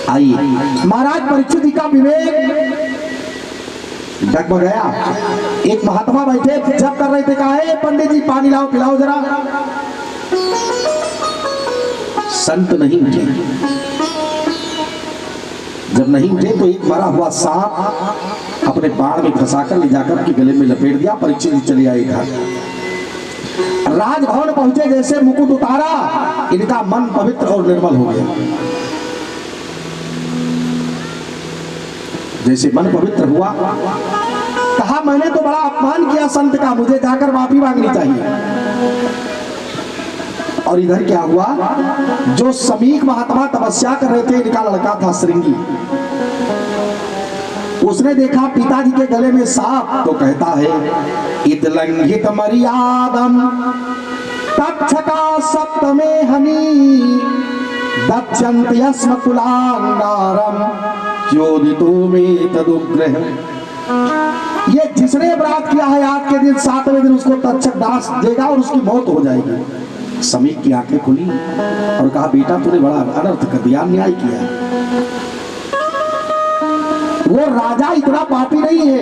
आइए, महाराज परीक्षित जी का विवेक डगमगाया। एक महात्मा बैठे जब कर रहे थे, कहा है पंडित जी पानी लाओ पिलाओ जरा। संत नहीं उठे। जब नहीं उठे तो एक मरा हुआ सांप अपने बाण में फंसाकर ले जाकर के गले में लपेट दिया। परीक्षित जी चले आए घर। राजभवन पहुंचे, जैसे मुकुट उतारा, इनका मन पवित्र और निर्मल हो गया। जैसे मन पवित्र हुआ, कहा मैंने तो बड़ा अपमान किया संत का, मुझे जाकर माफी मांगनी चाहिए। और इधर क्या हुआ, जो समीक महात्मा तपस्या कर रहे थे, इनका लड़का था श्रृंगी। उसने देखा पिताजी के गले में सांप, तो कहता है इदलंघित मर्यादम तक्षका सप्तमे हनी दक्षन्त्यस्म कुलांगारम योदितो में तदुग्रह। ये जिसने अपराध किया है आज के दिन 7वें दिन उसको तक्षक डांस देगा और उसकी मौत हो जाएगी। समीक की आंखें खुली और कहा बेटा तूने बड़ा अनर्थ कर दिया, अन्याय किया। वो राजा इतना पापी नहीं है,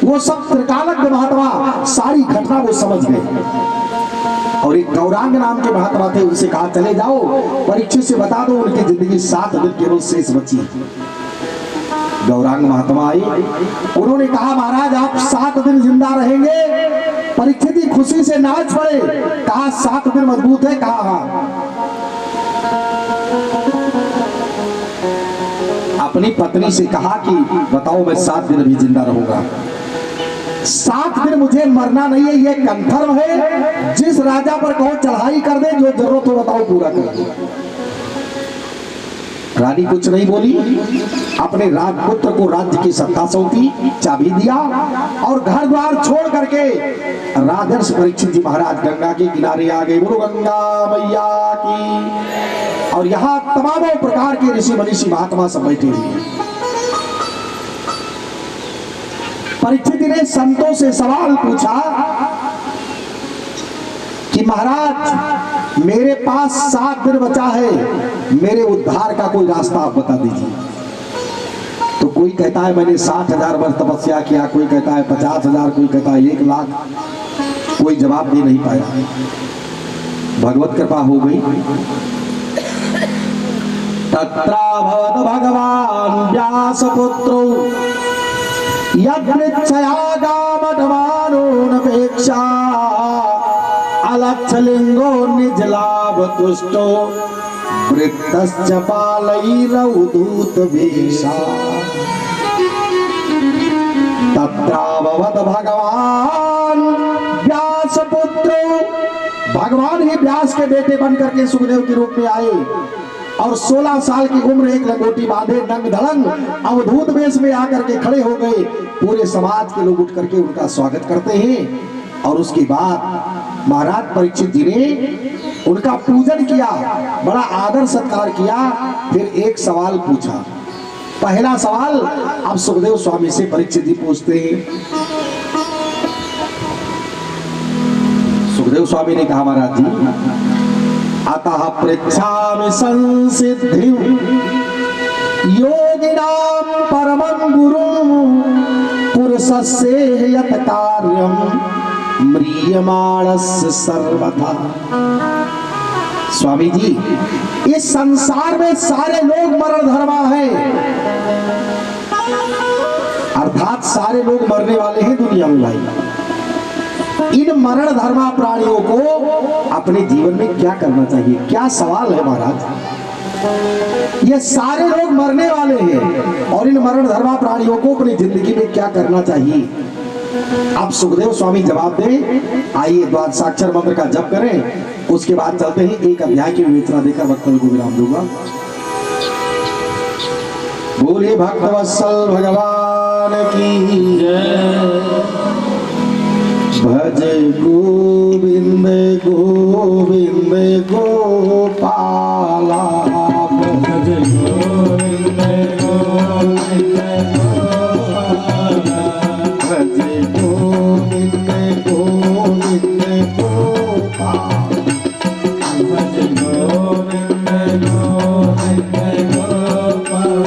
वो सब त्रिकालज्ञ महात्मा सारी घटना वो समझ गए। और एक गौरांग नाम के महात्मा थे, उनसे कहा चले जाओ परीक्षित से बता दो उनकी जिंदगी 7 दिन केवल शेष बची। गौरांग महात्मा आए, उन्होंने कहा महाराज आप 7 दिन जिंदा रहेंगे। परीक्षित जी खुशी से नाच पड़े। कहा 7 दिन मजबूत है? कहा हाँ। अपनी पत्नी से कहा कि बताओ मैं 7 दिन भी जिंदा रहूंगा। 7 दिन मुझे मरना नहीं है, ये कंफर्म है। जिस राजा पर कहो चढ़ाई कर दे, जो जरूरत हो बताओ पूरा कर दे। रानी कुछ नहीं बोली, अपने राजपुत्र को राज्य की सत्ता सौंपी, चाबी दिया और घर द्वार छोड़ करके राजर्षि परीक्षित जी महाराज गंगा के किनारे आ गए। बोलो गंगा मैया की। और यहाँ तमामों प्रकार के ऋषि मनीषी महात्मा सब बैठे हुए हैं। परीक्षित ने संतों से सवाल पूछा कि महाराज मेरे पास 7 दिन बचा है, मेरे उद्धार का कोई रास्ता आप बता दीजिए। तो कोई कहता है मैंने 60,000 वर्ष तपस्या किया, कोई कहता है 50,000, कोई कहता है 1 लाख। कोई जवाब दे नहीं पाया। भगवत कृपा हो गई। तत्राभवत भगवान व्यासपुत्रो यज्ञच्छया गामठमानोऽनपेक्षा अलक्षलिंगो निजलाभ तुष्टो वृत्तश्च पालैरवधूत वेशा। तत्राभवत भगवान व्यासपुत्रो, भगवान ही व्यास के बेटे बनकर के सुखदेव के रूप में आए और 16 साल की उम्र एक लंगोटी बांधे नंग धड़ंग अवधूत वेश में आकर के खड़े हो गए। पूरे समाज के लोग उठ करके उनका स्वागत करते हैं। और उसके बाद महाराज परीक्षित जी ने उनका पूजन किया, बड़ा आदर सत्कार किया। फिर एक सवाल पूछा। पहला सवाल अब सुखदेव स्वामी से परीक्षित जी पूछते हैं। सुखदेव स्वामी ने कहा महाराज जी अतः पृच्छामि संसिद्धिं योगिनां परमं गुरुं पुरुषस्य यत् कार्यं म्रियमाणस्य सर्वथा। स्वामी जी इस संसार में सारे लोग मरण धर्मा हैं, अर्थात सारे लोग मरने वाले हैं दुनिया में भाई। इन मरण धर्मा प्राणियों को अपने जीवन में क्या करना चाहिए? क्या सवाल है महाराज। ये सारे लोग मरने वाले हैं और इन मरण धर्मा प्राणियों को अपनी जिंदगी में क्या करना चाहिए? अब सुखदेव स्वामी जवाब दें। आइए द्वादशाक्षर मंत्र का जप करें, उसके बाद चलते हैं। एक अध्याय की विवेचना देकर वक्तव्य को विराम दूंगा। बोलिए भक्तवत्सल भगवान की जय। भज गोविंद गोविंद गोपाला, भज गोविंद गोविंद गोपाला, भज गोविंद गोविंद गोपाला, भज गोविंद गोविंद गोपाला।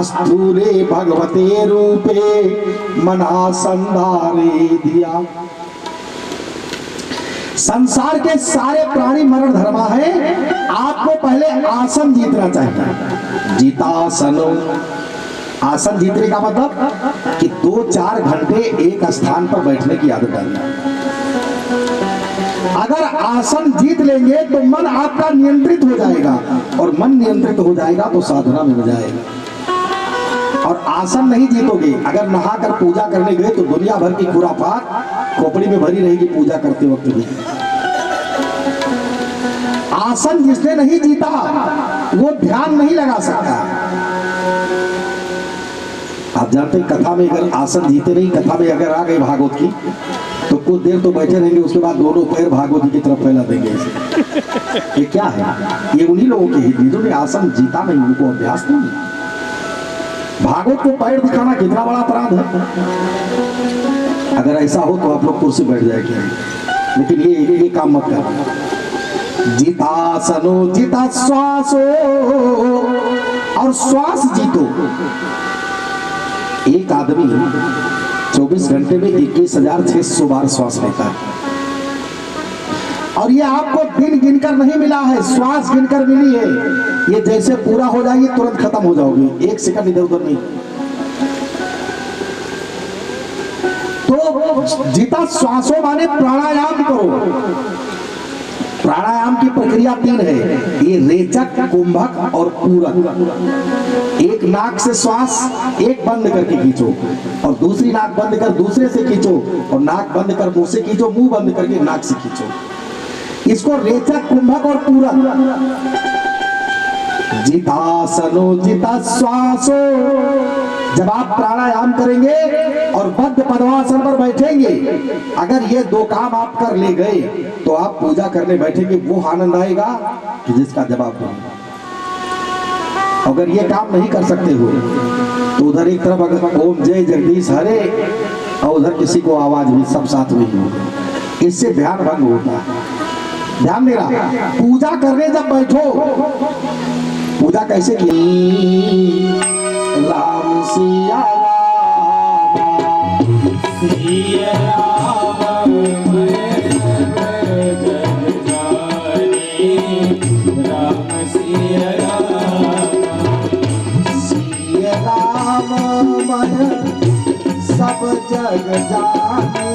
स्थूले भगवते रूपे मना संधारे दिया। संसार के सारे प्राणी मरण धर्मा है, आपको पहले आसन जीतना चाहिए। जीतासनो, आसन जीतने का मतलब कि 2-4 घंटे एक स्थान पर बैठने की आदत डालना। अगर आसन जीत लेंगे तो मन आपका नियंत्रित हो जाएगा, और मन नियंत्रित हो जाएगा तो साधना में हो जाएगा। और आसन नहीं जीतोगे, अगर नहाकर पूजा करने गए तो दुनिया भर की खुराफात खोपड़ी में भरी रहेगी पूजा करते वक्त भी। आसन जिसने नहीं जीता वो ध्यान नहीं लगा सकता। आप जानते हैं कथा में अगर आसन जीते नहीं, कथा में अगर आ गए भागवत की तो कुछ देर तो बैठे रहेंगे, उसके बाद दोनों पैर भागवत की तरफ फैला देंगे। ये क्या है? ये उन्हीं लोगों के ही जिन्होंने आसन जीता नहीं, उनको अभ्यास नहीं। भागवत को पैर दिखाना कितना बड़ा अपराध है। अगर ऐसा हो तो आप लोग कुर्सी बैठ जाएंगे, लेकिन ये काम मत करना। जितासनो जिता श्वासो, और श्वास जीतो। एक आदमी 24 घंटे में 21,600 बार श्वास लेता है, और ये आपको दिन गिनकर नहीं मिला है, श्वास गिनकर मिली है। ये जैसे पूरा हो जाएगी तुरंत खत्म हो जाओगे, 1 सेकंड इधर उधर नहीं। तो जिता श्वासों माने प्राणायाम करो। प्राणायाम की प्रक्रिया 3 है, ये रेचक, कुंभक और पूरक। एक नाक से श्वास एक बंद करके खींचो, और दूसरी नाक बंद कर दूसरे से खींचो, और नाक बंद कर मुंह से खींचो, मुंह बंद करके नाक से खींचो। इसको रेचक, कुंभक और पूरक। जितासनो जिता श्वासो, जब आप प्राणायाम करेंगे और बद्ध पद्मासन पर बैठेंगे, अगर ये 2 काम आप कर ले गए तो आप पूजा करने बैठेंगे, वो आनंद आएगा कि जिसका जवाब नहीं। अगर ये काम नहीं कर सकते हो तो उधर एक तरफ अगर ओम जय जगदीश हरे, और उधर किसी को आवाज भी, सब साथ में ही होगा, इससे ध्यान भंग होता है। ध्यान देना, पूजा करने जब बैठो, पूजा कैसे की? राम सिया सिया राम राम सिया राम मन सब जग जाने।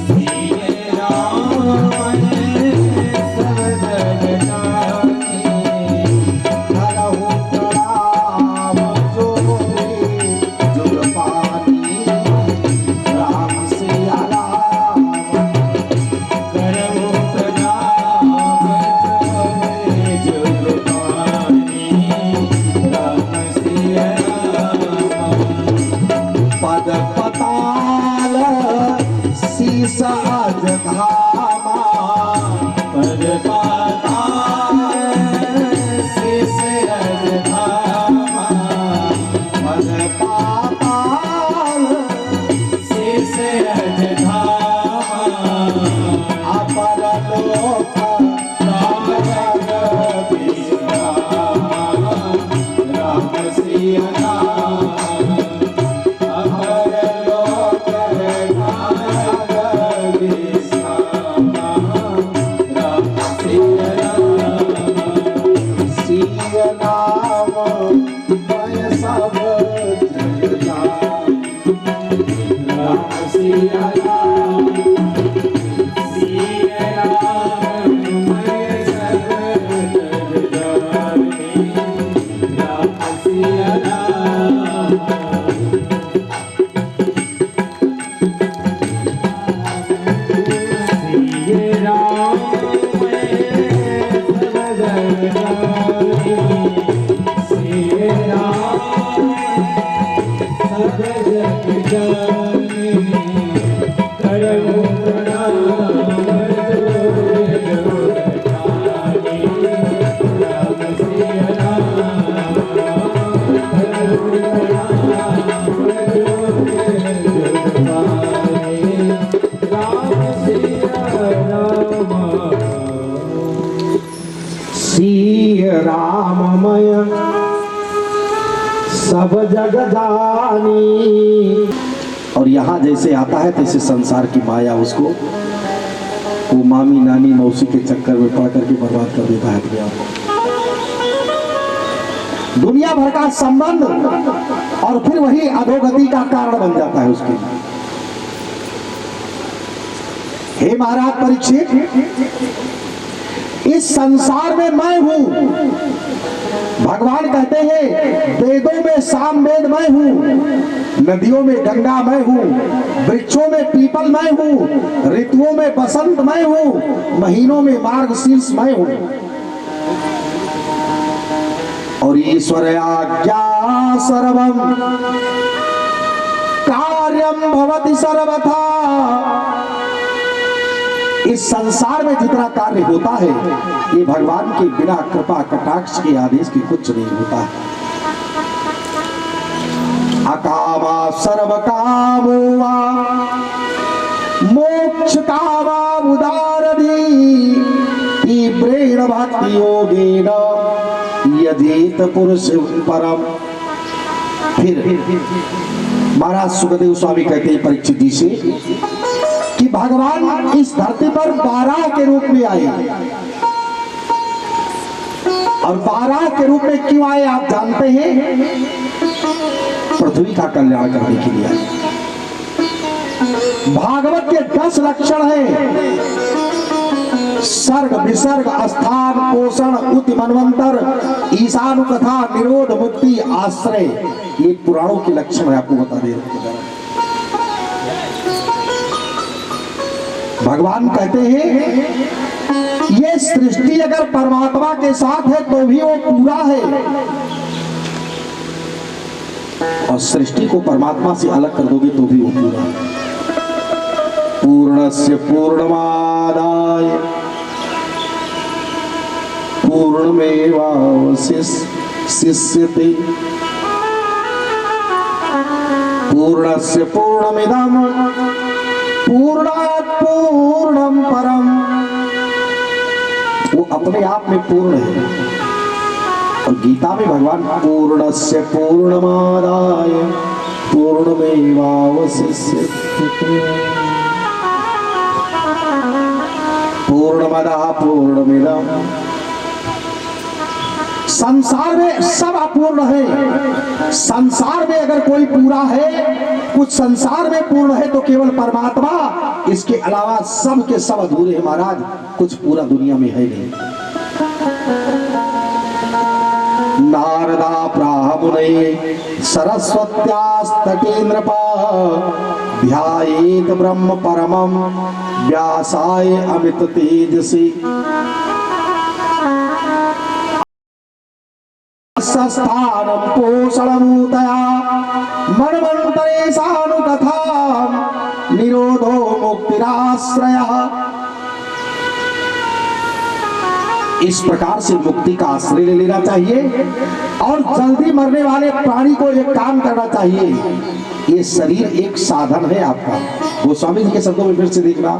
सिया राम सब जग जाने। करहु प्रणाम जोरे जुग पानी। राम सिया राम करहु प्रणाम जोरे जुग पानी। राम सिया राम पद पताल शीस अज धामा। पद पाताल शीस अज धामा। पद पाताल शीस अज धामा। अपर लोक राम जग विश्रामा। राम सिया राम अमर लोक राम जग विश्रामा। राम सिया राम सिया नाम मैं सब जग जान। राम सिया राम सिया राम मैं सब जग जानी। राम सिया राम सिया राम मैं सब जग जानी। सिया राम सब जग जानी। करहु प्रणाम जोरे जुग पानी। राम सिया राम करहु प्रणाम जोरे जुग पानी। राम सिया राम सिया राममय सब जग जानी। और यहाँ जैसे आता है तैसे संसार की माया उसको वो मामी नानी मौसी के चक्कर में पड़ करके बर्बाद कर देता है दुनिया भर का संबंध, और फिर वही अधोगति का कारण बन जाता है उसके लिए। हे महाराज परीक्षित, इस संसार में मैं हूं। भगवान कहते हैं वेदों में सामवेद मैं हूं, नदियों में गंगा मैं हूं, वृक्षों में पीपल मैं हूं, ऋतुओं में बसंत मैं हूं, महीनों में मार्गशीर्ष मैं हूं। और ईश्वर आज्ञा सर्वम कार्यम भवति सर्वथा। इस संसार में जितना कार्य होता है ये भगवान के बिना कृपा कटाक्ष के आदेश की कुछ नहीं होता है। अकामा सर्व कामो वा मोक्ष कामा उदारधि तीव्रेण भक्ति योगेन यजेत पुरुष परम। फिर महाराज सुखदेव स्वामी कहते हैं परीक्षित जी से कि भगवान इस धरती पर 12 के रूप में आए, और 12 के रूप में क्यों आए आप जानते हैं? पृथ्वी का कल्याण करने के लिए आए। भागवत के 10 लक्षण हैं, सर्ग विसर्ग स्थान पोषण उत मनवंतर ईशानु कथा निरोध मुक्ति आश्रय, ये पुराणों के लक्षण है। आपको बता दे भगवान कहते हैं ये सृष्टि अगर परमात्मा के साथ है तो भी वो पूरा है, और सृष्टि को परमात्मा से अलग कर दोगे तो भी वो पूरा है। पूर्णस्य पूर्णमादाय पूर्णमेवावशिष्यते पूर्णस्य पूर्णमिदं पूर्णात् पूर्णम परम। वो अपने आप में पूर्ण है, और गीता में भगवान पूर्णस्य पूर्णमादाय पूर्णमेवावशिष्यते पूर्णमदः पूर्णमिदम्। संसार में सब अपूर्ण है। संसार में अगर कोई पूरा है, कुछ संसार में पूर्ण है तो केवल परमात्मा, इसके अलावा सब के सब अधूरे हैं महाराज। कुछ पूरा दुनिया में है नहीं। नारदा प्राहुनये सरस्वत्यास्तटे नृपा ध्यायेत ब्रह्म परमं व्यासाय अमित तेजसी स्थानं पोषणमूतया मन्वन्तरेशानुकथा निरोधो मुक्तिराश्रयः। इस प्रकार से मुक्ति का आश्रय ले लेना चाहिए, और जल्दी मरने वाले प्राणी को एक काम करना चाहिए। ये शरीर एक साधन है आपका। गोस्वामी जी के शब्दों में फिर से देखना,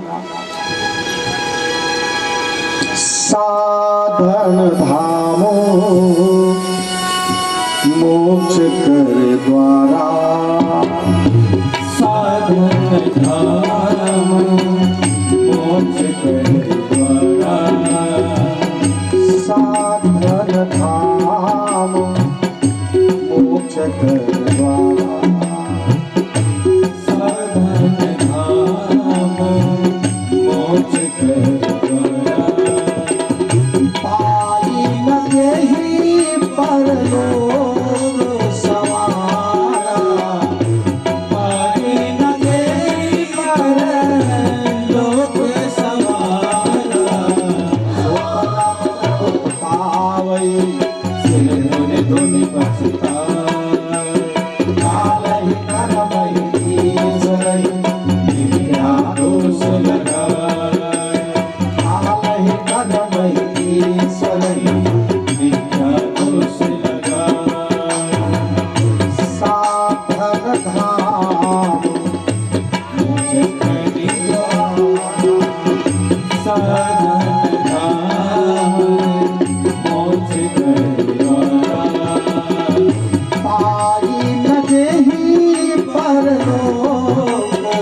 साधन धामो मोक्ष कर द्वारा साधन धाम मोक्ष कर द्वारा साधन धाम मोक्ष कर द्वारा साधन धाम मोक्ष कर द्वारा पाई न देहि परलोक सवारा पाई न देहि परलोक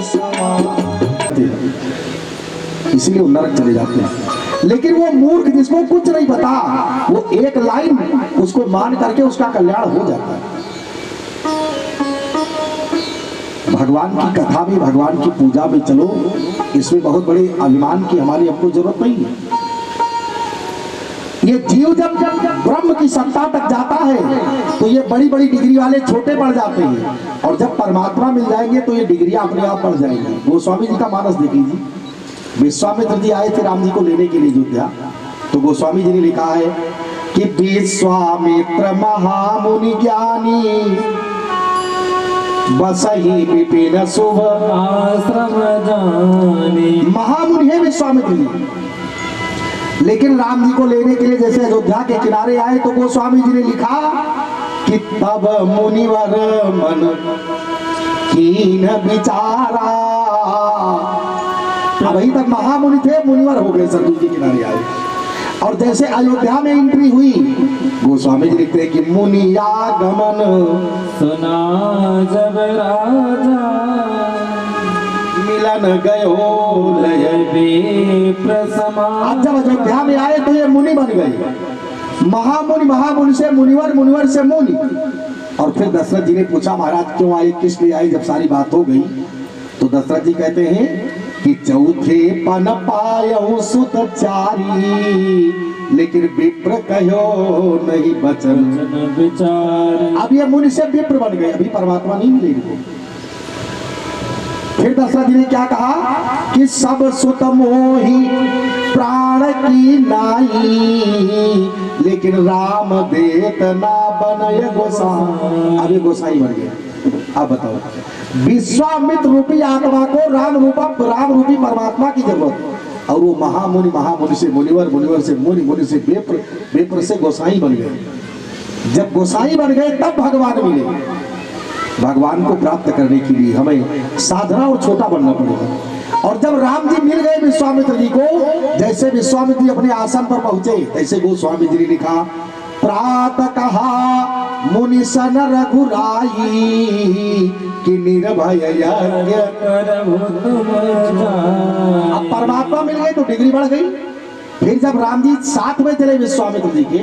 समान। इसीलिए वो नरक चले जाते हैं। लेकिन वो मूर्ख जिसको कुछ नहीं पता, वो एक लाइन उसको मान करके उसका कल्याण हो जाता है। भगवान की कथा में, भगवान की पूजा में चलो, इसमें बहुत बड़े अभिमान की हमारी हमको जरूरत नहीं है। ये जीव जब ब्रह्म की सत्ता तक जाता है तो ये बड़ी बड़ी डिग्री वाले छोटे पड़ जाते हैं, और जब परमात्मा मिल जाएंगे तो ये डिग्रियां अपने आप बढ़ जाएंगी। गोस्वामी जी का मानस देख लीजिए। विश्वामित्र जी आए थे राम जी को लेने के लिए अयोध्या, तो गोस्वामी जी ने लिखा है कि विश्वामित्र महामुनि ज्ञानी बसही विपिन शुभ आश्रम जाने। महामुनि है विश्वामित्र जी। लेकिन राम जी को लेने के लिए जैसे अयोध्या के किनारे आए तो गोस्वामी जी ने लिखा कि तब मुनिवर मन कीन विचारा। अभी तक महामुनि थे, मुनिवर हो गए, सरजू के किनारे आए। और जैसे अयोध्या में एंट्री हुई, गोस्वामी जी लिखते हैं कि मुनि आगमन सुना जब राजा मिलन गयो लय। विप्र समान। अब जब अयोध्या में आए तो ये मुनि बन गए। महामुनि, महामुनि से मुनिवर, मुनिवर से मुनि। और फिर दशरथ जी ने पूछा महाराज क्यों आए, किस लिए आए। जब सारी बात हो गई तो दशरथ जी कहते हैं कि चौथे पन पायऊ सुत चारी, लेकिन विप्र कहो नहीं बचन विचार। अब ये मुनि से विप्र बन गए, अभी परमात्मा नहीं मिले इनको। फिर दशरथ जी ने क्या कहा कि सब सुत मोही प्राण की नाई, लेकिन राम देत ना बनय गोसाई। अब ये गोसाई बन गया। अब बताओ, विश्वामित्र रूपी आत्मा को राम रूपी परमात्मा की जरूरत, और वो महामुनि, महामुनि से मुनिवर, मुनिवर से मुनि, मुनि से विप्र, विप्र से गोसाई बन गए। जब गोसाई बन गए तब भगवान मिले। भगवान को प्राप्त करने के लिए हमें साधना और छोटा बनना पड़ेगा। और जब राम जी मिल गए विश्वामित्र जी को, जैसे विश्वामित्र जी अपने आसन पर पहुंचे, तैसे गोस्वामी जी ने लिखा प्रात कहा मुनि सन रघुराई, कि निर्भय यज्ञ करहु तुम जान। अब परमात्मा मिल गए तो डिग्री बढ़ गई। फिर जब राम जी साथ में चले विश्वामित्र जी के,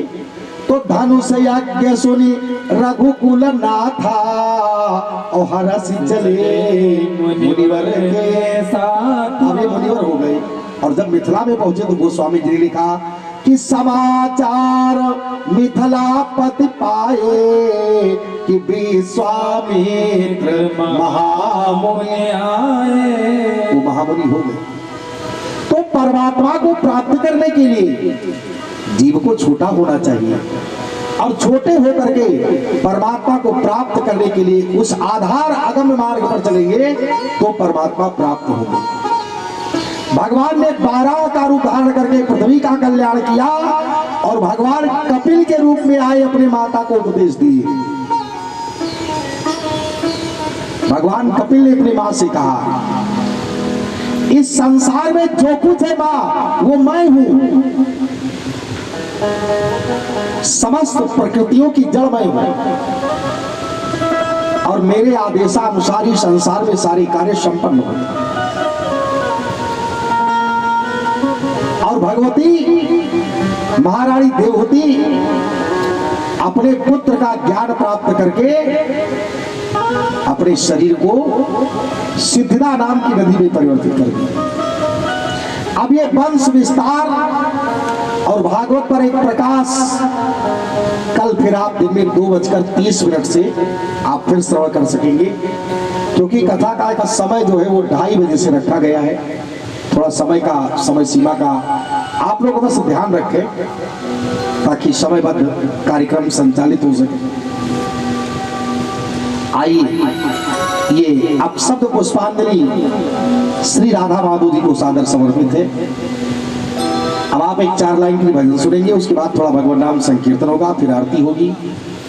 तो धनुष यज्ञ सुनी रघुकुल नाथा, और हरसी चले मुनिवर के साथ। अब ये मुनिवर हो गए। और जब मिथिला में पहुंचे तो गोस्वामी जी ने लिखा कि समाचार मिथिलापति पाए, कि विश्वामित्र महामुनि आए। वो महामुनि हो गए। तो परमात्मा को प्राप्त करने के लिए जीव को छोटा होना चाहिए, और छोटे होकर के परमात्मा को प्राप्त करने के लिए उस आधार अगम्य मार्ग पर चलेंगे तो परमात्मा प्राप्त होंगे। भगवान ने 12 का रूप धारण करके पृथ्वी का कल्याण किया, और भगवान कपिल के रूप में आए, अपने माता को उपदेश दिए। भगवान कपिल ने अपनी मां से कहा इस संसार में जो कुछ है मां वो मैं हूं, समस्त प्रकृतियों की जड़ मैं हूं, और मेरे आदेशानुसार ही संसार में सारे कार्य संपन्न होते हैं। और भगवती महारानी देवहूति अपने पुत्र का ज्ञान प्राप्त करके अपने शरीर को सिद्धिदा नाम की नदी में परिवर्तित कर दिया। अब ये वंश विस्तार और भागवत पर एक प्रकाश कल फिर आप दिन में 2:30 से आप फिर श्रवण कर सकेंगे, क्योंकि कथा का समय जो है वो 2:30 बजे से रखा गया है। थोड़ा समय सीमा का आप लोग बस ध्यान रखें ताकि समयबद्ध कार्यक्रम संचालित हो सके। आइए ये अब शब्द पुष्पांजलि श्री राधा माधव जी को सादर समर्पित है। अब आप एक 4 लाइन की भजन सुनेंगे, उसके बाद थोड़ा भगवान नाम संकीर्तन होगा, फिर आरती होगी,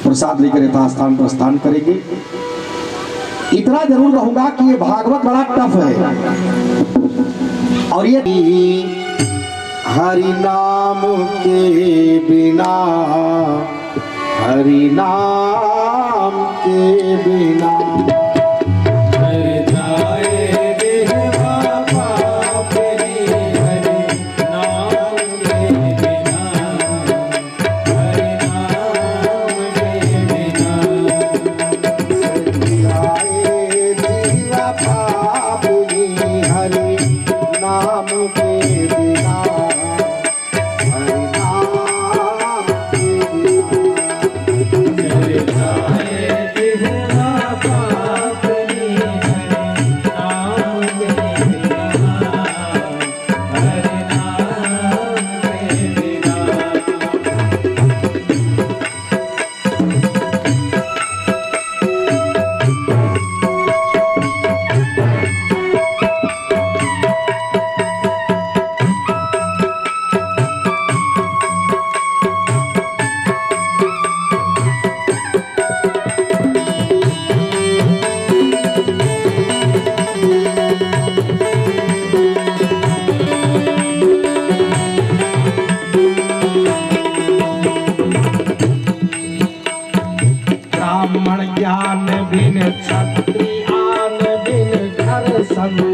प्रसाद लेकर यथास्थान प्रस्थान करेंगे। इतना जरूर कहूंगा कि ये भागवत बड़ा टफ है, और ये हरि नाम के बिना, हरि नाम के बिना हर जाए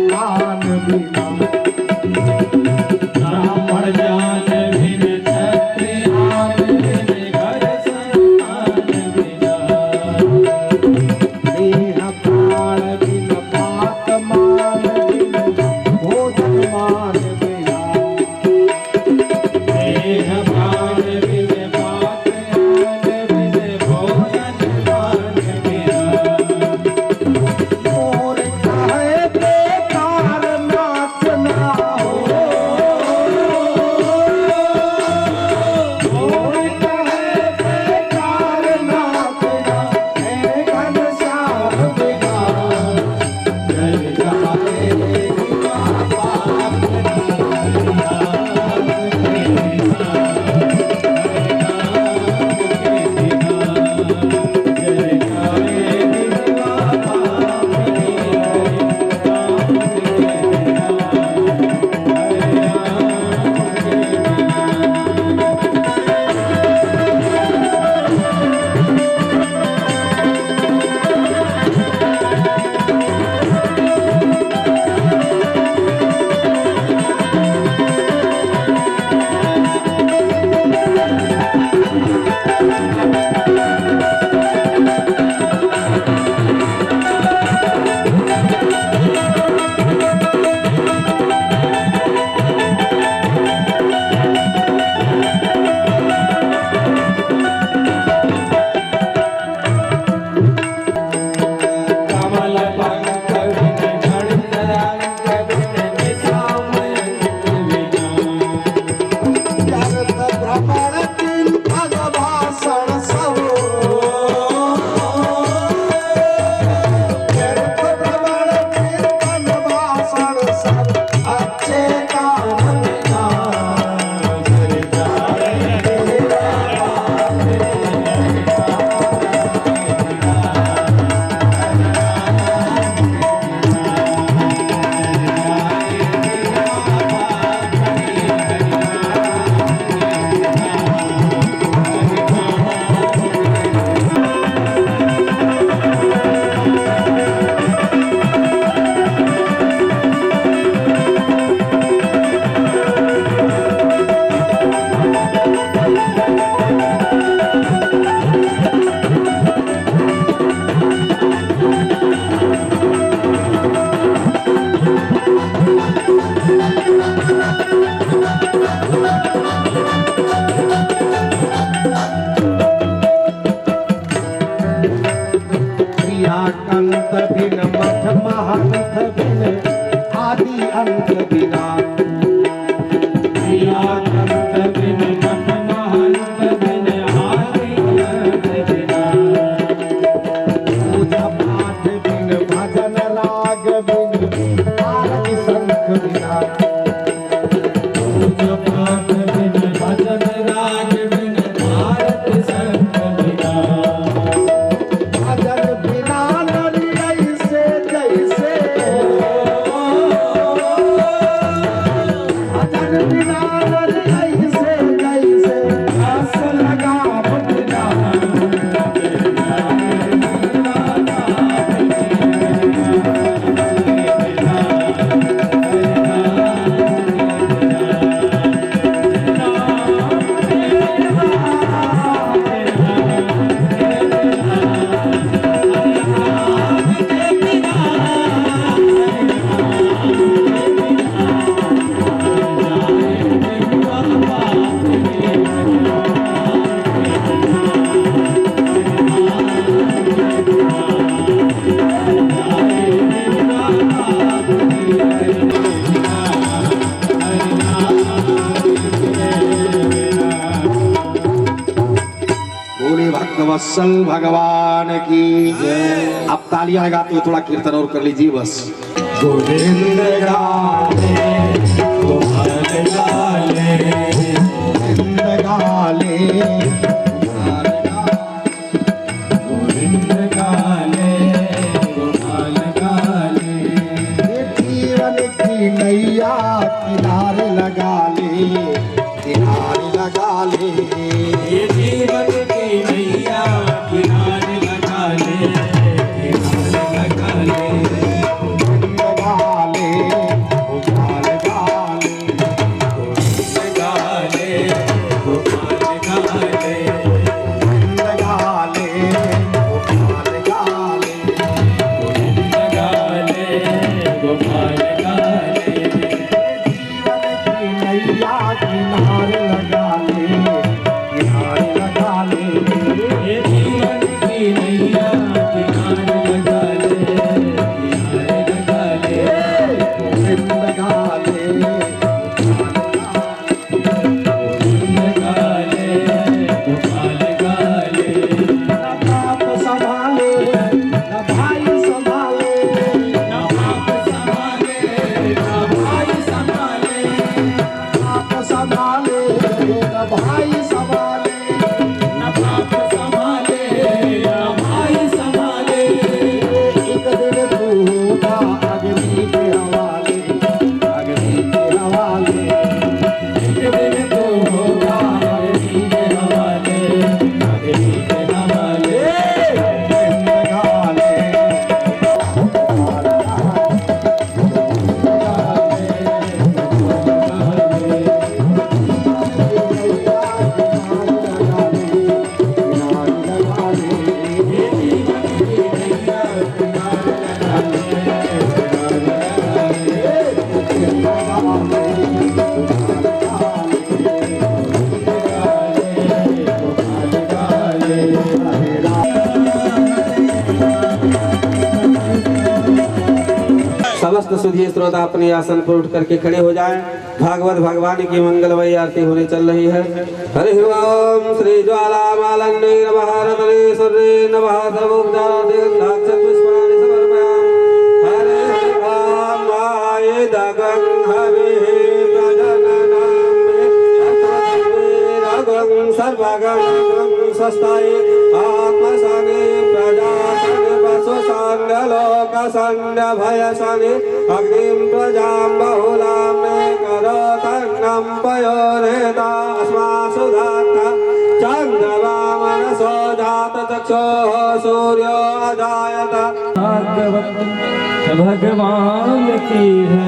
सम्मान बिना ब्राह्मण ज्ञान बिन क्षत्रियान बिन घर सम्मान बिना देह प्राण बिन बात मान बिन भोजन मान बिना देह प्राण बिन बात मान बिन भोजन मान बिना मोर कहे बेकार नाचना हो मोर कहे बेकार नाचना है घनश्याम बिना जय जाए बाबा कमल पंकज करत भ्रमण चिंतन भाषण सब करत भ्रमण चिंतन भाषण सब अच्छे काम बिना क्रियाकंत बिन मठ महंत बिन आदि अंत बिना क्रियाकंत बिन मठ महंत बिन आदि अंत बिना पूजा पाठ बिन भजन राग बिन आरती शंख बिना पूज पाठ बिन भजन राग बिन आरती संत बिना भजन बिना नरी ऐसे जैसे भजन बिना नरी ऐसे जैसे रस लगा बिना बोले भक्तवत्सल भगवान की जय। अब तालियां लगाते हुए थोड़ा कीर्तन और कर लीजिए बस। गोविंद गाले गोपाल गाले गोविंद गाले गोविंद गाले गोपाल गाले ये जीवन की नैया किनारे लगा ले, किनारे लगा ले। ये जीवन की नैया किनारे लगा ले, किनारे लगा ले। गोविंद गाले गोपाल गाले जीवन की नैया किनारे लगा ले, किनारे लगा ले। ये जीवन की नैया किनारे लगा ले, किनारे लगा ले। गोविंद गाले, गोविंद गाले, गोपाल गाले। न बाप संभाले न भाई संभाले, न बाप संभाले, न भाई संभाले। बाप संभाले न भाई संभाले। न बाप संभाले, न भाई संभाले। एक दिन तू होगा अग्नि के हवाले, अग्नि के हवाले। एक दिन तो होगा अग्नि के हवाले, अग्नि के हवाले। गोविंद गाले, समस्त सुधी श्रोता अपने आसन पर उठ करके खड़े हो जाएं। भागवत भगवान की मंगलमयी आरती होने चल रही है। हरि ओम श्री ज्वाला मालन्ने नमः रतने सूर्ये नमः सर्वोपचारादि गन्धाक्षत पुष्पाणि समर्पयामि। हरे ओम माये दगं हविः प्रजननाम्ने रगं सर्वगं स्वस्ताय आत्मसाने प्रजासने पशुसान्य लोकसान्य भयसाने अग्निं प्रजां बहुलां मे करोतन्नं पयोरेता अस्मासु धात्ता चन्द्रमा मनसो जातचक्षुः सूर्यो अजायत। भागवत भगवान की है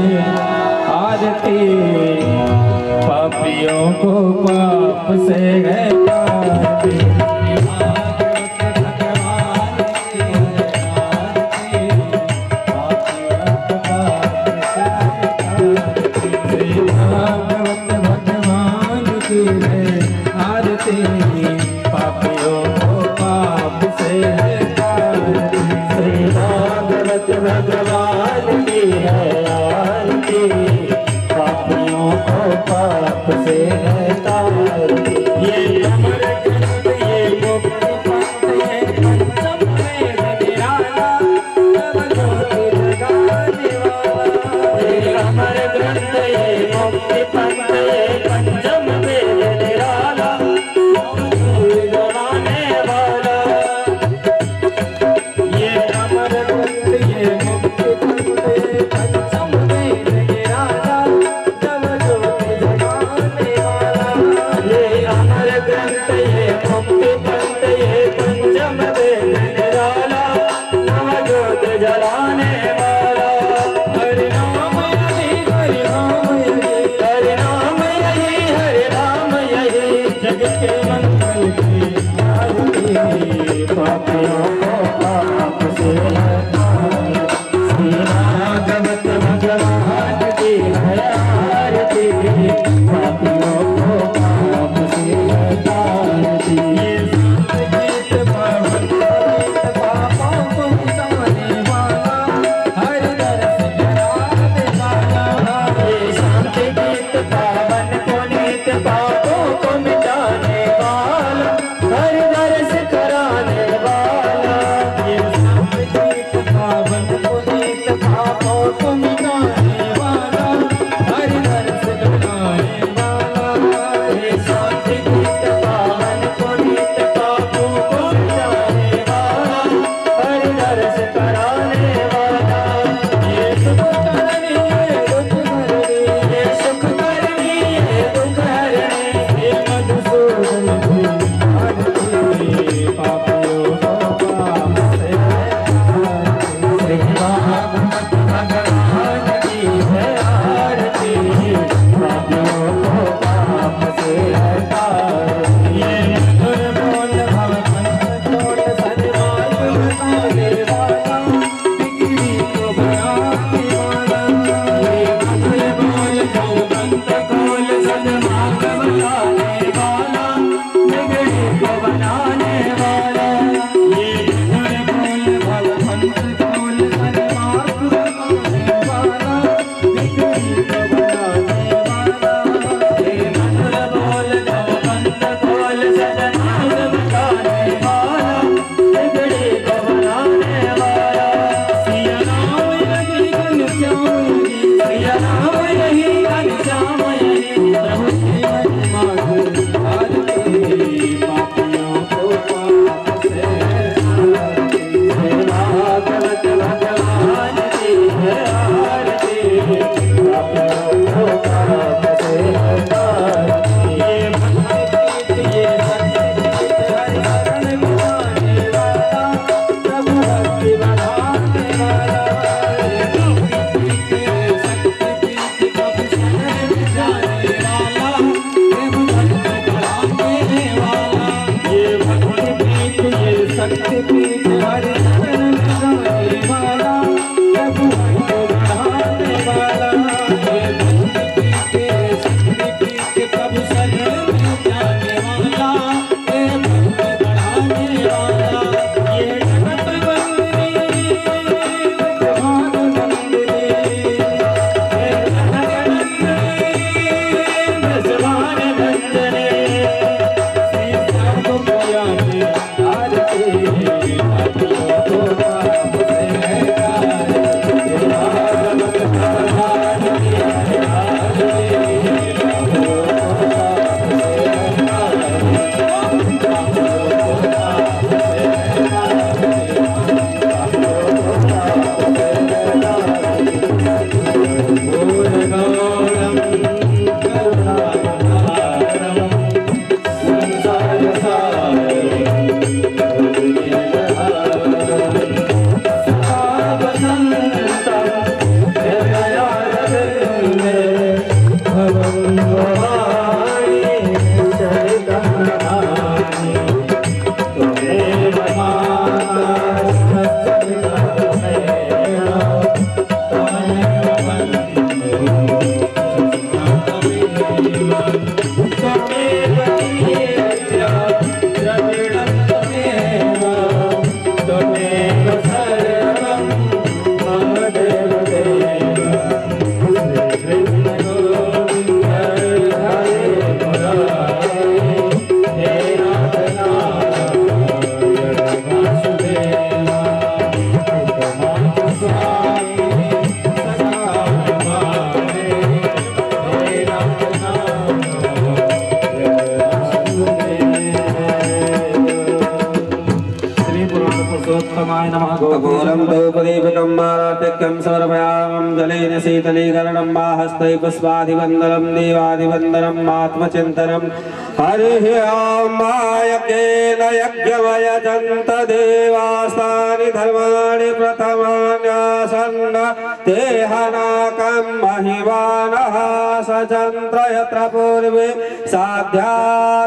आरती, पापियों को पाप से है तारती। भागवत भगवान की है आरती, पापियों को पाप से है तारती। भागवत भगवान की है आरती, पापियों को पाप से है तारती। श्री भागवत भगवान की है आरती, पापियों को पाप से है तारती। ये अमर ग्रंथ ये मुक्ति पंथ ये पंचम वेद निराला, नव ज्योति जगाने वाला। ये अमर ग्रंथ ये मुक्ति पंथ ये पंचम वेद निराला, नव ज्योति जगाने वाला। ये अमर ग्रंथ ये मुक्ति पंथ ये पंचम वेद निराला, नव ज्योति जगाने वाला। ये अमर ग्रंथ ये मुक्ति पंथ ये पंचम वेद निराला, नव ज्योति जलाने वाला। हरि नाम यही हरि नाम यही, हरि नाम यही हरि नाम यही, जग के मंगल की आरती, पापियों को पाप से हटाए। श्री भागवत भगवान की है आरती, पापियों को पाप से हटाती। ये संत गीत पावन पवित पापों को मिटाने वाला, हर दर्श जलाने वाला। ये संत गीत पावन पुनीत पापों को मिटाने वाला, हर दर्श कराने वाला। ये संत गीत पावन पुनीत पापों को मिटाने वाला, हर दर्श कराने वाला। कपूरं धूपदीपकं मारातिक्यं समर्पयामं जलेन शीतलीकरणं वा हस्तै पुष्पादिवन्दनं देवादिवन्दनं आत्मचिन्तनं हरिः ॐ मायकेन यज्ञमयजन्त देवास्तानि धर्माणि प्रथमान्यासन्न तेहनाकं महिमानः सचन्त्र यत्र पूर्वे साध्या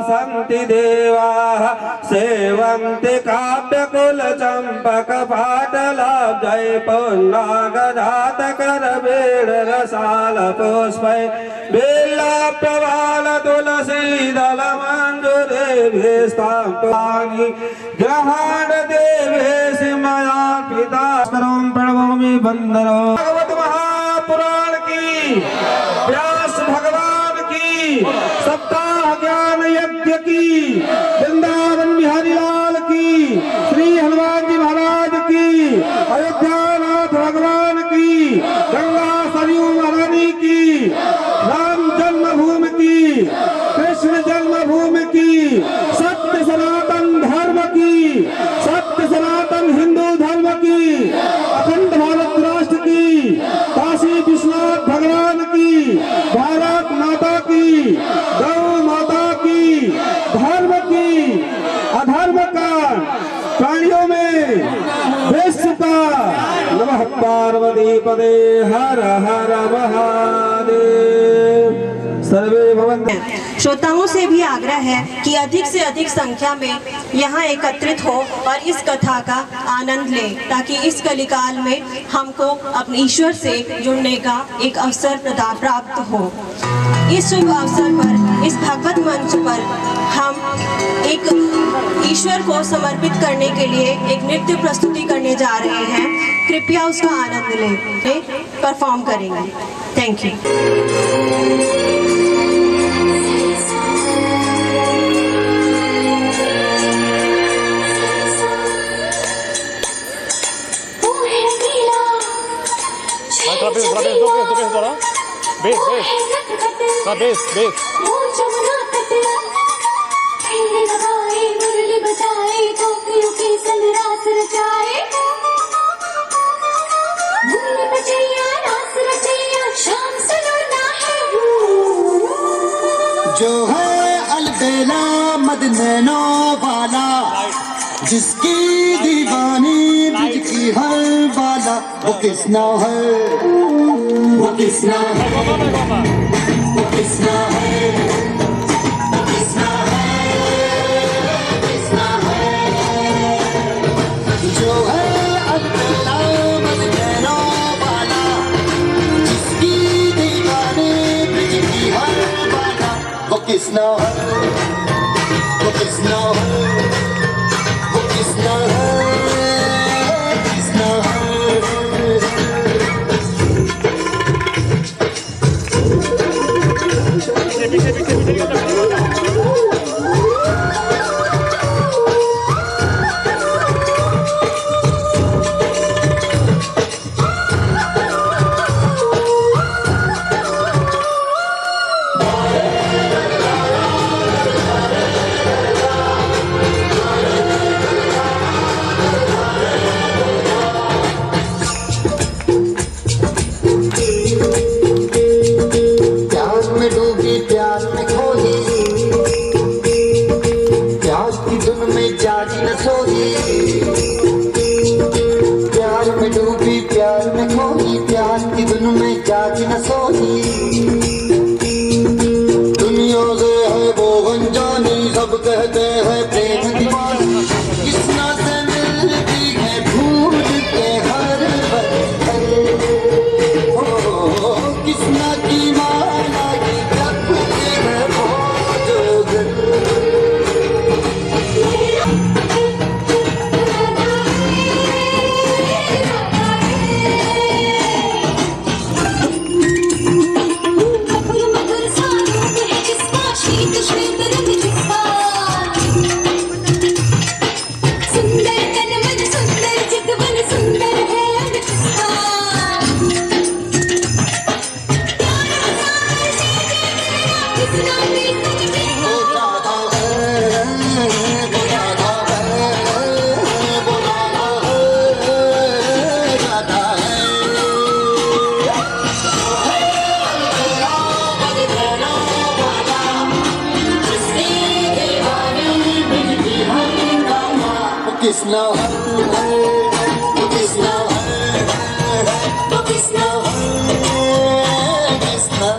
सन्ति देवाः सेवन्ति काव्यकुलचम्पकपाटलाब्जै पुल्लागजातकरबीडरसालपुष्पै बिल्लाप्यवालतुलसीदलमञ्जुरेभिस्तां पानि ग्रहाण देवेशि मया पिता करों प्रणवमि वन्दनो भगवत महापुराण की व्यास भगवान की सप्ताह ज्ञान यज्ञ की वृंदावन बिहारी लाल की श्री हनुमान जी महाराज की अयोध्यानाथ भगवान की गंगा सरयू महारानी की राम जन्मभूमि की कृष्ण जन्मभूमि की सत्य सनातन धर्म की सत्य सनातन हिंदू धर्म की अखंड भारत राष्ट्र की काशी विश्वनाथ भगवान की भारत माता की गौ माता की धर्म की अधर्म का प्राणियों में विश्व का नमः पार्वती पदे हर हर महादेव सर्वे भवन्तु। श्रोताओं से भी आग्रह है कि अधिक से अधिक संख्या में यहाँ एकत्रित हो और इस कथा का आनंद लें ताकि इस कलिकाल में हमको अपने ईश्वर से जुड़ने का एक अवसर प्राप्त हो। इस शुभ अवसर पर इस भगवत मंच पर हम एक ईश्वर को समर्पित करने के लिए एक नृत्य प्रस्तुति करने जा रहे हैं। कृपया उसका आनंद लें, परफॉर्म करेंगे। Thank you. जो है अलबेला मदनैनो वाला जिसकी दीवानी ब्रिज की हर बाला वो किसना है वो किसना है वो किसना है वो किसना है किसना है जो है अलबेला मदनैनो वाला जिसकी दीवानी ब्रिज की हर बाला वो किसना है वो किसना है वो किसना है किसना है प्यार में डूबी प्यार में खोई प्यार की धुन में जागी न सोई प्यार में डूबी प्यार में खोई प्यार की धुन में जागी न सोई दुनिया से है वो अनजानी सब कहते हैं प्रेम दीवानी किसना से मिलती है भूल के हर पल किसना की माला की जपती है वो जोगन कृष्ण हरे कृष्ण हरे कृष्ण कृष्ण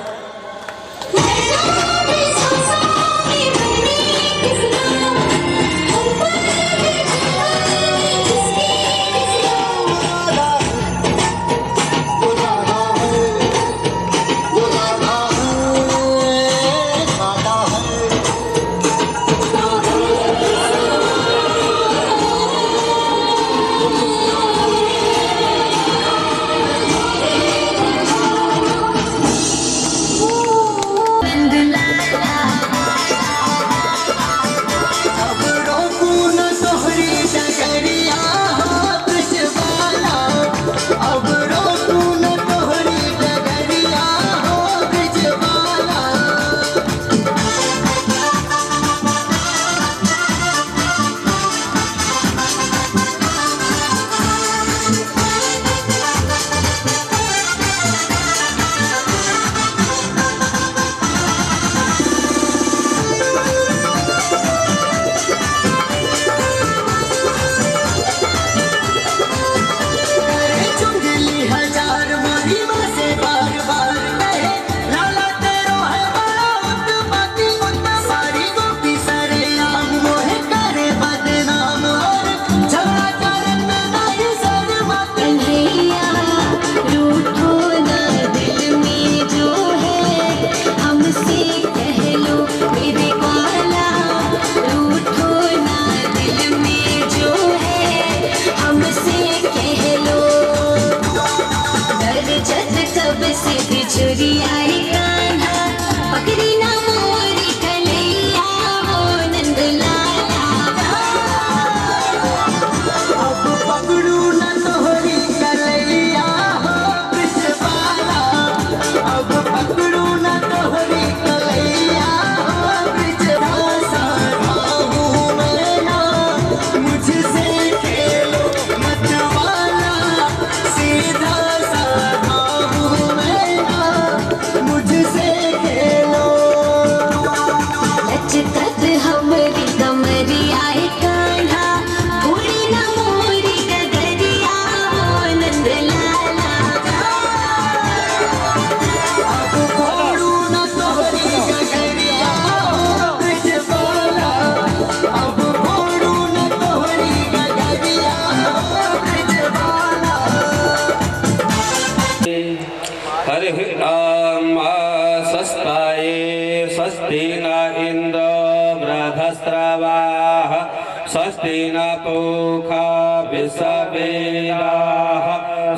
स्वस्ति न पूषा विश्ववेदाः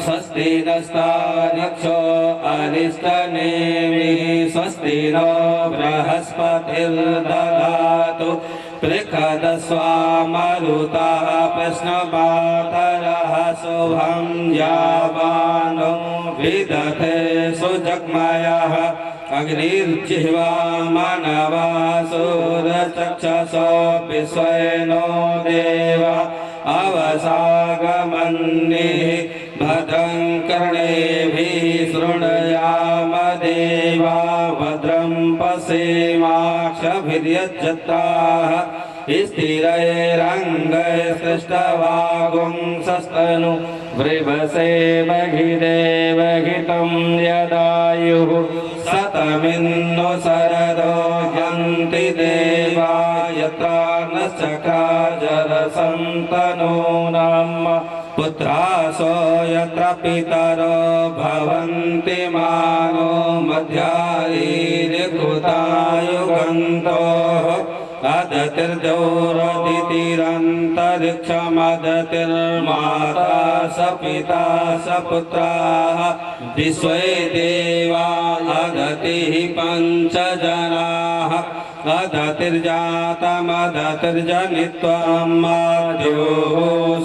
स्वस्ति नस्तार्क्ष्यो अरिष्टनेमिः स्वस्ति नो बृहस्पतिर्दधातु पृषदस्वामरुतः प्रश्नमातरः शुभं यावानो विदधे सुजग्मयः अग्निर्जिह्वा मानवासुरचक्षसो विश्वेनो देव अवसागमन्निः भद्रं कर्णेभिः शृणुयाम देवा भद्रं पश्येमाक्षभिर्यजत्राः स्थिरैरङ्गैस्तवागुंसस्तनु वृभसेमघिदेवघितं यदायुः शतमिन्नो शरदो यन्ति देवा यत्र नश्चक्राजरसन्तनूनाम् पुत्रासो यत्र पितरो भवन्ति मानो मध्यारीरिकृतायुगन्तोः अदतिर्जौरदितिरन्तरिक्षमदतिर्माता स पिता स पुत्राः विश्वे देवा अदतिः पञ्चजनाः अदतिर्जातमदतिर्जनित्वं माद्योः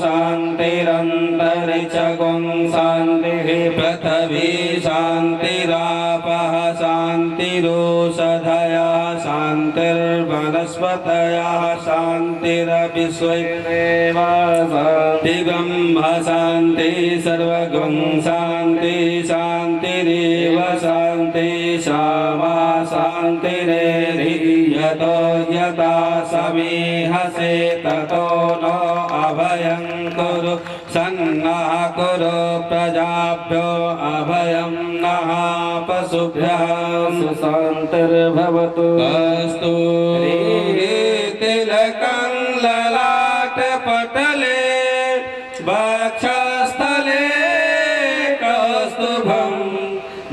शान्तिरन्तरिक्षगुं शान्तिः पृथिवी शान्तिरापः शान्तिरोषधया शान्तिर्वनस्पतयः शान्तिरविश्वैरेवा शान्तिब्रह्म शान्ति सर्वगुं शान्ति शान्तिरेव शान्ति श्यामा शान्तिरेधि यतो यथा समीहसे ततो नो अभय कुरु सन्नः कुरु प्रजाभ्यो अभयं नः पशुभ्यः सुशान्तिर्भवतु अस्तु तिलकं ललाटपटले वक्षस्थले कौस्तुभं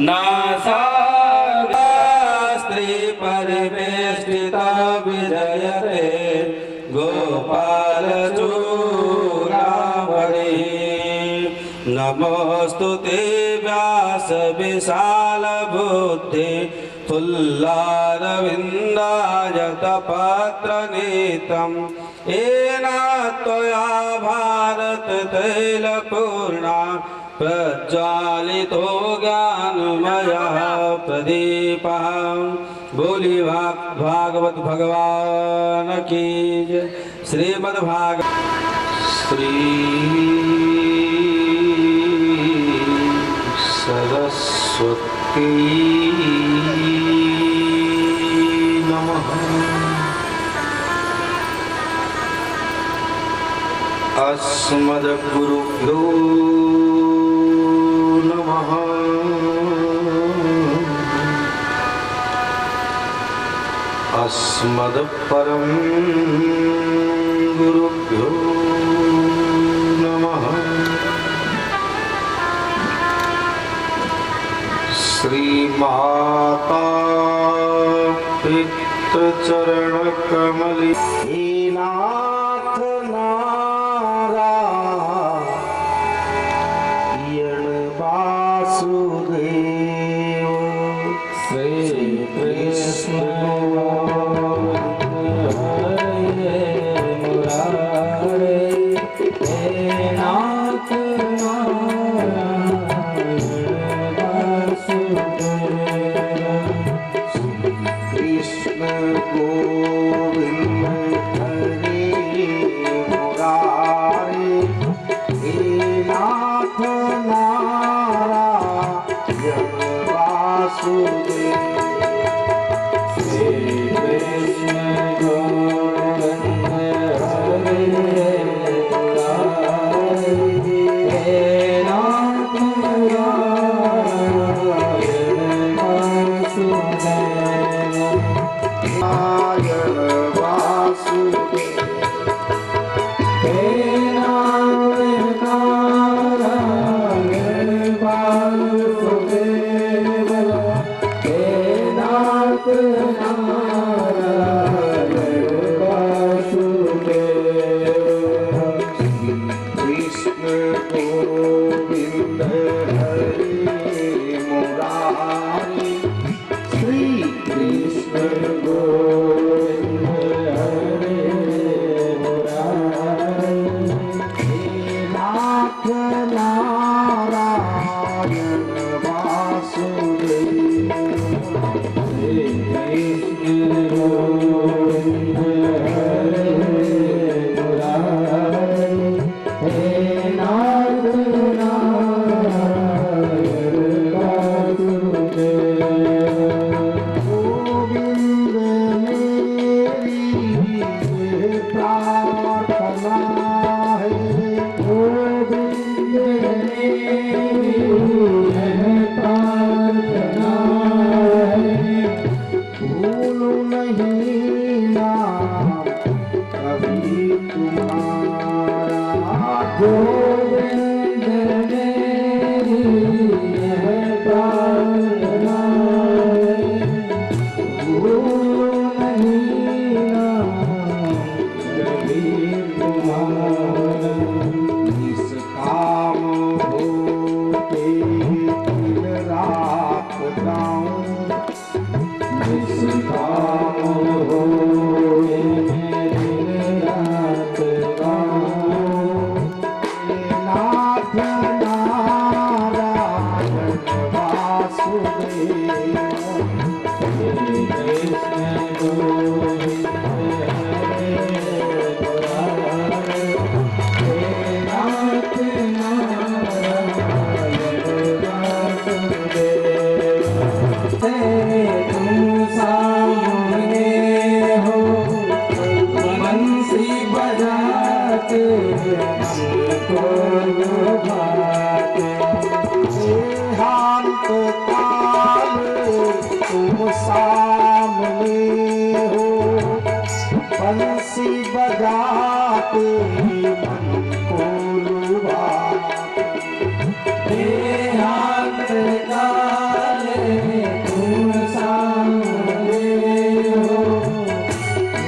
नासास्त्री परिवेष्टिता विजयते गोपालचूडामणि नमोऽस्तु ते व्यास विशाल बुद्धि फुल्लारविन्दायतपत्रनेत्रं येन त्वया भारत तैलपूर्णा प्रज्वालितो ज्ञानमयः प्रदीपः। बोली भागवत भगवान की जय। श्रीमद्भागवत श्री सरस्वती नमः। अस्मद्गुरुभ्यो नमः। अस्मद्परं गुरुभ्यो नमः। श्रीमाता पितृचरणकमले नाथ नारायण वासुदेव श्री कृष्ण तुम सामने हो, बंसी बजाते मन को लुभाते। देहांत काले तुम सामने हो,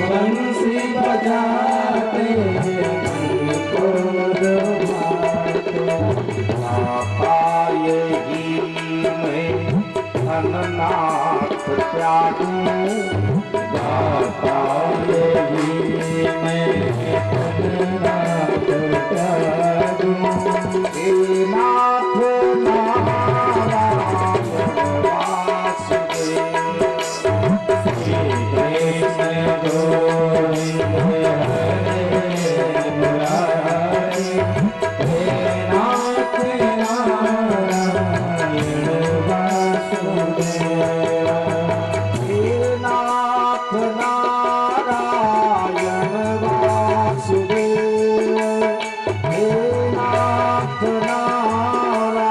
बंसी बजाते मन को लुभाते। गाता यही मैं धननाथ त्यागूं, गाता यही मैं धननाथ त्यागूं। हे नाथ नारायण वासुदेव। श्री कृष्ण गोविंद हरे मुरारी, हे नाथ नारायण वासुदेव। हे नाथ नारायण वासुदेव। हे नाथ नारायण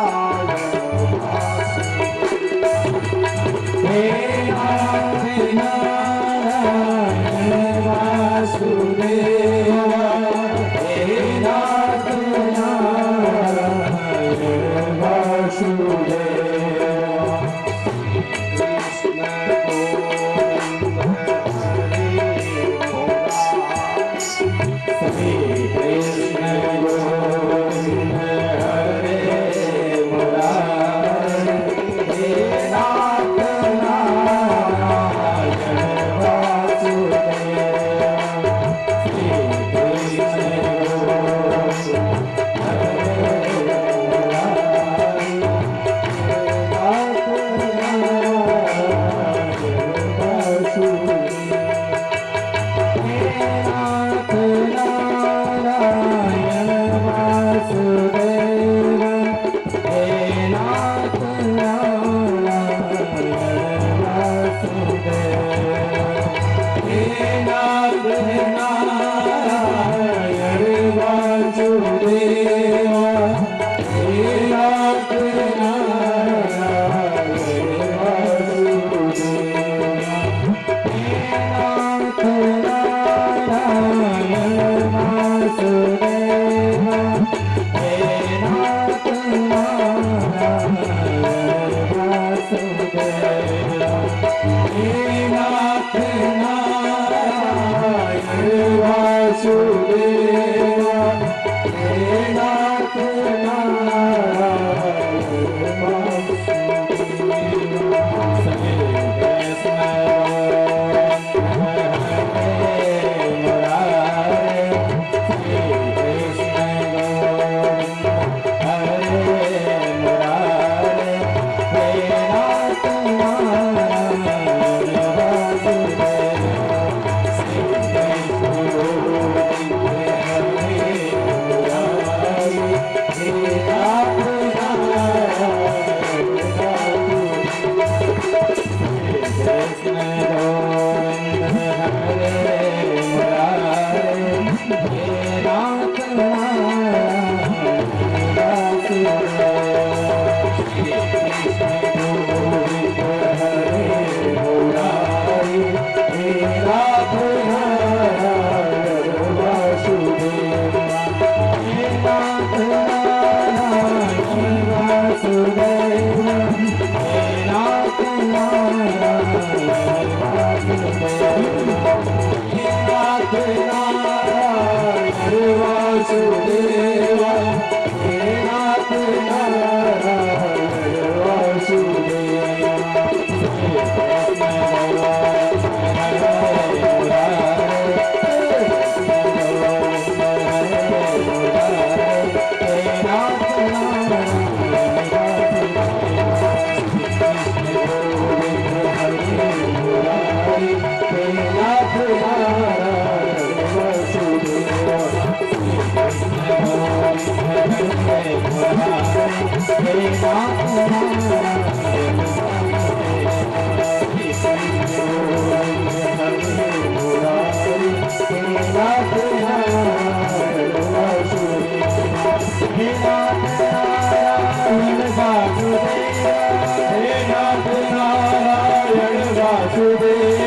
वासुदेव